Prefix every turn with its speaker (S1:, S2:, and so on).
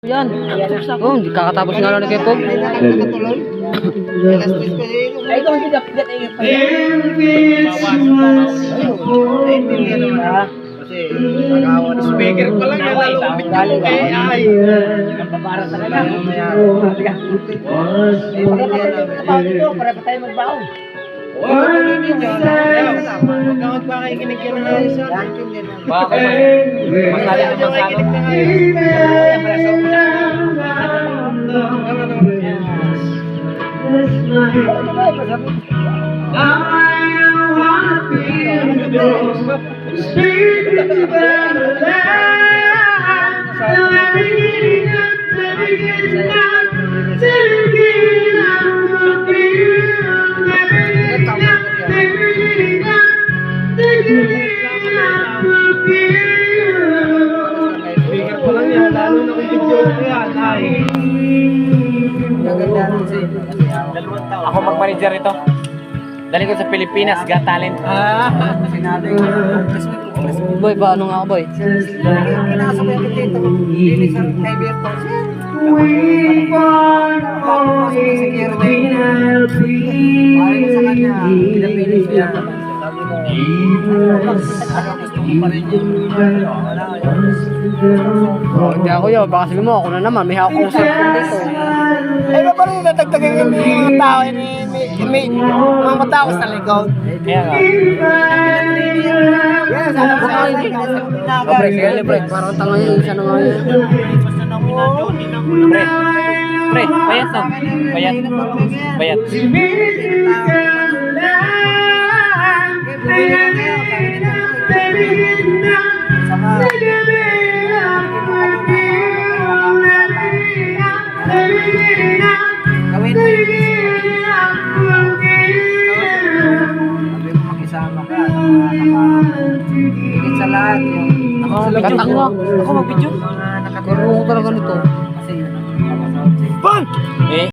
S1: Yan. Oh, hindi kakatapos nga lang ni Kepog.
S2: Ay, ito hindi dapat ingat pa yan. Kasi nakawa ng speaker pa lang yan, lalupit yung AI. Para talaga. Para pa tayo magbaon. Huwag kang magpakikinig ka na isa. Masali na masalo. Speaker pa lang yan, lalo na kung video na yan, ay.
S3: Ako mag-manager ito. Dali ko sa Pilipinas, Got Talent.
S1: Boy, paano nga ako, boy? Oh, hindi ako yun. Baka sabi mo, ako na naman. May hawak kong cellphone dito.
S2: Eh, ba pa rin natagtagin yung mga tao, may mga tao sa likod.
S3: Kaya nga.
S1: Pre, kaya pre. Parang tanga yun. Isa na nga yun.
S3: Pre, bayat to. Bayat. Bayat.
S2: Makisama ka, higit sa lahat yung
S1: Katang mo.
S3: Ako mag-video.
S1: Karungo talaga nito.
S2: kasi yun ang
S3: Eh,